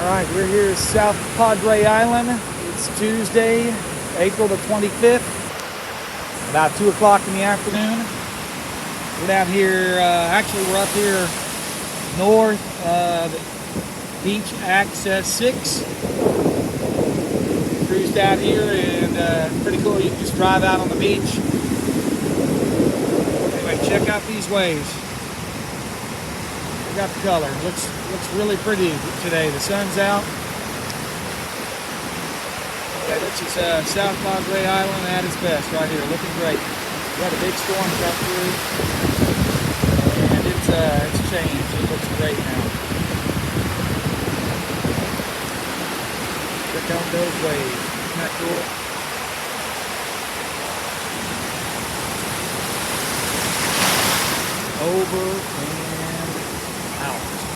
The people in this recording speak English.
Alright, we're here at South Padre Island. It's Tuesday, April the 25th, about 2 o'clock in the afternoon. We're down here, actually we're up here north of Beach Access 6. Cruise down here and pretty cool. You can just drive out on the beach. Anyway, check out these waves. Check out the color. Looks really pretty today. The sun's out. Yeah, this is South Padre Island at its best right here. Looking great. We had a big storm come through, and it's changed. It looks great now. Check out those waves. Isn't that cool? Over and